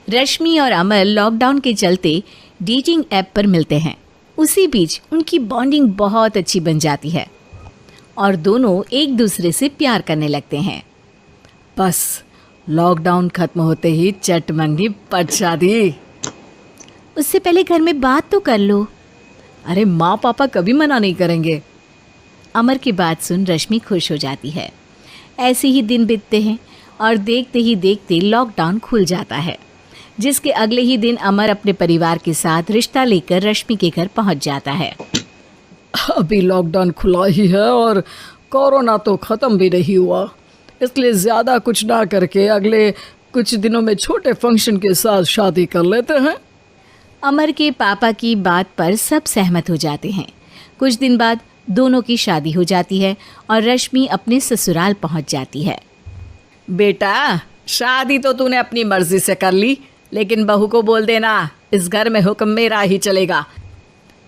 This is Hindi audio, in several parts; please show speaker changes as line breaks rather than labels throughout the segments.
रश्मि और अमर लॉकडाउन के चलते डेटिंग ऐप पर मिलते हैं। उसी बीच उनकी बॉन्डिंग बहुत अच्छी बन जाती है और दोनों एक दूसरे से प्यार करने लगते हैं।
बस लॉकडाउन खत्म होते ही चट मंगी पट शादी।
उससे पहले घर में बात तो कर लो।
अरे माँ पापा कभी मना नहीं करेंगे।
अमर की बात सुन रश्मि खुश हो जाती है। ऐसे ही दिन बीतते हैं और देखते ही देखते लॉकडाउन खुल जाता है, जिसके अगले ही दिन अमर अपने परिवार के साथ रिश्ता लेकर रश्मि के घर पहुंच जाता है।
अभी लॉकडाउन खुला ही है और कोरोना तो ख़त्म भी नहीं हुआ, इसलिए ज़्यादा कुछ ना करके अगले कुछ दिनों में छोटे फंक्शन के साथ शादी कर लेते हैं।
अमर के पापा की बात पर सब सहमत हो जाते हैं। कुछ दिन बाद दोनों की शादी हो जाती है और रश्मि अपने ससुराल पहुंच जाती है।
बेटा, शादी तो तूने अपनी मर्जी से कर ली, लेकिन बहू को बोल देना इस घर में हुक्म मेरा ही चलेगा,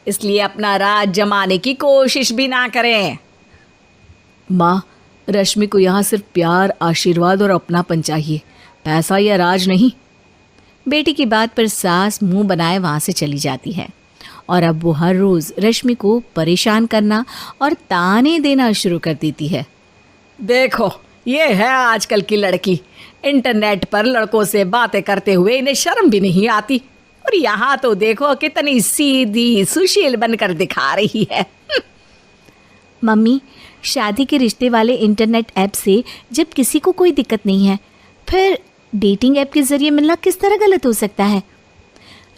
इसलिए अपना राज जमाने की कोशिश भी ना करें।
माँ, रश्मि को यहाँ सिर्फ प्यार, आशीर्वाद और अपनापन चाहिए, पैसा या राज नहीं। बेटी की बात पर सास मुंह बनाए वहाँ से चली जाती है और अब वो हर रोज़ रश्मि को परेशान करना और ताने देना शुरू कर देती है।
देखो, ये है आजकल की लड़की, इंटरनेट पर लड़कों से बातें करते हुए इन्हें शर्म भी नहीं आती, और यहाँ तो देखो कितनी सीधी सुशील बनकर दिखा रही है।
मम्मी, शादी के रिश्ते वाले इंटरनेट ऐप से जब किसी को कोई दिक्कत नहीं है, फिर डेटिंग ऐप के ज़रिए मिलना किस तरह गलत हो सकता है?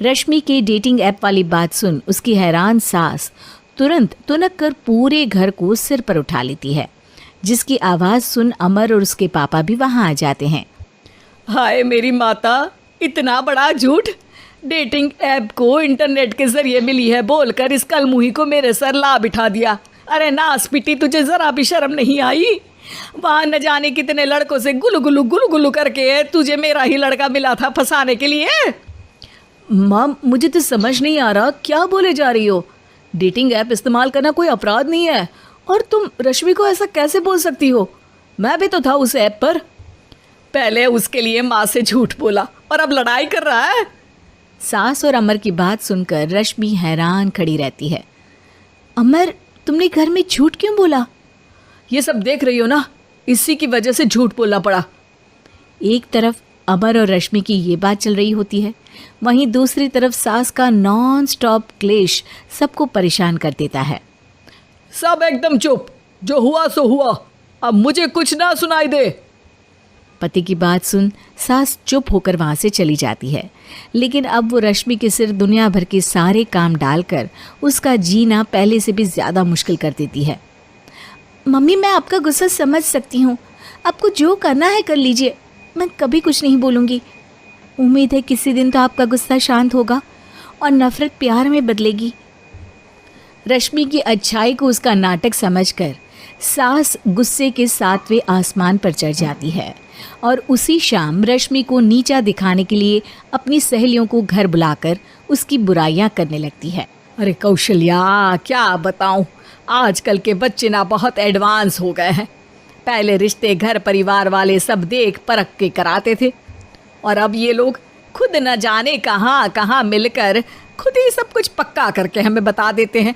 रश्मि के डेटिंग ऐप वाली बात सुन उसकी हैरान सास तुरंत तुनक कर पूरे घर को सिर पर उठा लेती है, जिसकी आवाज़ सुन अमर और उसके पापा भी वहाँ आ जाते हैं।
हाय मेरी माता, इतना बड़ा झूठ! डेटिंग ऐप को इंटरनेट के जरिए मिली है बोलकर इस कलमुही को मेरे सर ला बिठा दिया। अरे नास पिटी, तुझे ज़रा भी शर्म नहीं आई? वहाँ न जाने कितने लड़कों से गुलू गुलू करके तुझे मेरा ही लड़का मिला था फंसाने के लिए।
माँ, मुझे तो समझ नहीं आ रहा क्या बोले जा रही हो। डेटिंग ऐप इस्तेमाल करना कोई अपराध नहीं है, और तुम रश्मि को ऐसा कैसे बोल सकती हो? मैं भी तो था उस ऐप पर।
पहले उसके लिए माँ से झूठ बोला और अब लड़ाई कर रहा है।
सास और अमर की बात सुनकर रश्मि हैरान खड़ी रहती है। अमर, तुमने घर में झूठ क्यों बोला?
ये सब देख रही हो ना, इसी की वजह से झूठ बोलना पड़ा।
एक तरफ अमर और रश्मि की ये बात चल रही होती है, वहीं दूसरी तरफ सास का नॉन स्टॉप क्लेश सबको परेशान कर देता है।
सब एकदम चुप, जो हुआ सो हुआ, अब मुझे कुछ ना सुनाई दे।
पति की बात सुन सास चुप होकर वहाँ से चली जाती है, लेकिन अब वो रश्मि के सिर दुनिया भर के सारे काम डालकर उसका जीना पहले से भी ज़्यादा मुश्किल कर देती है। मम्मी, मैं आपका गुस्सा समझ सकती हूँ, आपको जो करना है कर लीजिए, मैं कभी कुछ नहीं बोलूँगी। उम्मीद है किसी दिन तो आपका गुस्सा शांत होगा और नफ़रत प्यार में बदलेगी। रश्मि की अच्छाई को उसका नाटक समझकर सास गुस्से के 7वें आसमान पर चढ़ जाती है और उसी शाम रश्मि को नीचा दिखाने के लिए अपनी सहेलियों को घर बुलाकर उसकी बुराइयां करने लगती है।
अरे कौशल्या, क्या बताऊं, आजकल के बच्चे ना बहुत एडवांस हो गए हैं। पहले रिश्ते घर परिवार वाले सब देख परख के कराते थे, और अब ये लोग खुद न जाने कहाँ कहाँ मिलकर खुद ही सब कुछ पक्का करके हमें बता देते हैं।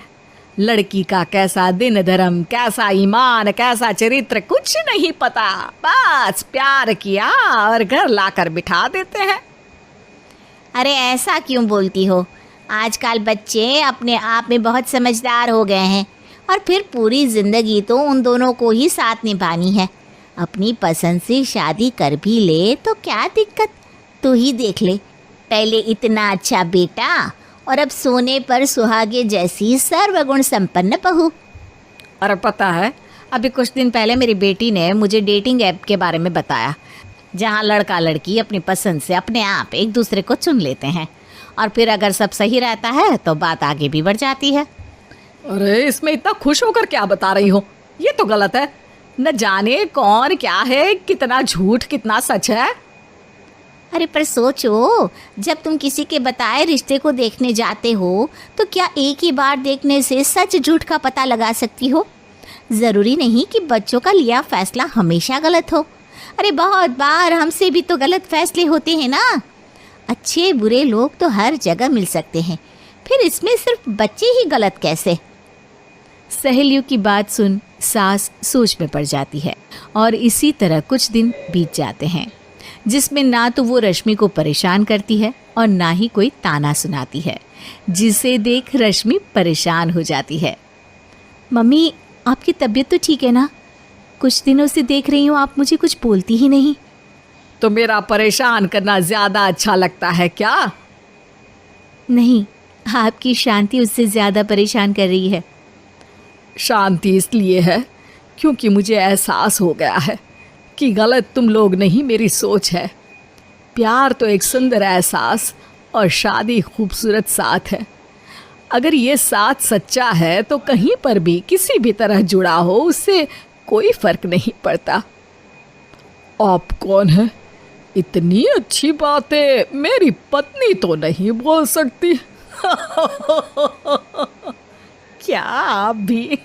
लड़की का कैसा दिन धर्म, कैसा ईमान, कैसा चरित्र कुछ नहीं पता, बस प्यार किया और घर लाकर बिठा देते हैं।
अरे ऐसा क्यों बोलती हो? आजकल बच्चे अपने आप में बहुत समझदार हो गए हैं, और फिर पूरी ज़िंदगी तो उन दोनों को ही साथ निभानी है। अपनी पसंद से शादी कर भी ले तो क्या दिक्कत? तू ही देख ले, पहले इतना अच्छा बेटा और अब सोने पर सुहागे जैसी सर्वगुण संपन्न बहू।
और पता है, अभी कुछ दिन पहले मेरी बेटी ने मुझे डेटिंग ऐप के बारे में बताया, जहाँ लड़का लड़की अपनी पसंद से अपने आप एक दूसरे को चुन लेते हैं, और फिर अगर सब सही रहता है तो बात आगे भी बढ़ जाती है।
अरे इसमें इतना खुश होकर क्या बता रही हो? ये तो गलत है। न जाने कौन क्या है, कितना झूठ कितना सच है।
अरे पर सोचो, जब तुम किसी के बताए रिश्ते को देखने जाते हो तो क्या एक ही बार देखने से सच झूठ का पता लगा सकती हो? ज़रूरी नहीं कि बच्चों का लिया फैसला हमेशा गलत हो। अरे बहुत बार हमसे भी तो गलत फैसले होते हैं ना। अच्छे बुरे लोग तो हर जगह मिल सकते हैं, फिर इसमें सिर्फ बच्चे ही गलत कैसे?
सहेलियों की बात सुन सास सोच में पड़ जाती है और इसी तरह कुछ दिन बीत जाते हैं जिसमें ना तो वो रश्मि को परेशान करती है और ना ही कोई ताना सुनाती है, जिसे देख रश्मि परेशान हो जाती है। मम्मी, आपकी तबीयत तो ठीक है ना? कुछ दिनों से देख रही हूँ आप मुझे कुछ बोलती ही नहीं।
तो मेरा परेशान करना ज़्यादा अच्छा लगता है क्या?
नहीं, आपकी शांति उससे ज़्यादा परेशान कर रही है।
शांति इसलिए है क्योंकि मुझे एहसास हो गया है कि गलत तुम लोग नहीं, मेरी सोच है। प्यार तो एक सुंदर एहसास और शादी खूबसूरत साथ है। अगर ये साथ सच्चा है तो कहीं पर भी किसी भी तरह जुड़ा हो उससे कोई फर्क नहीं पड़ता। आप कौन है? इतनी अच्छी बातें मेरी पत्नी तो नहीं बोल सकती।
क्या आप भी?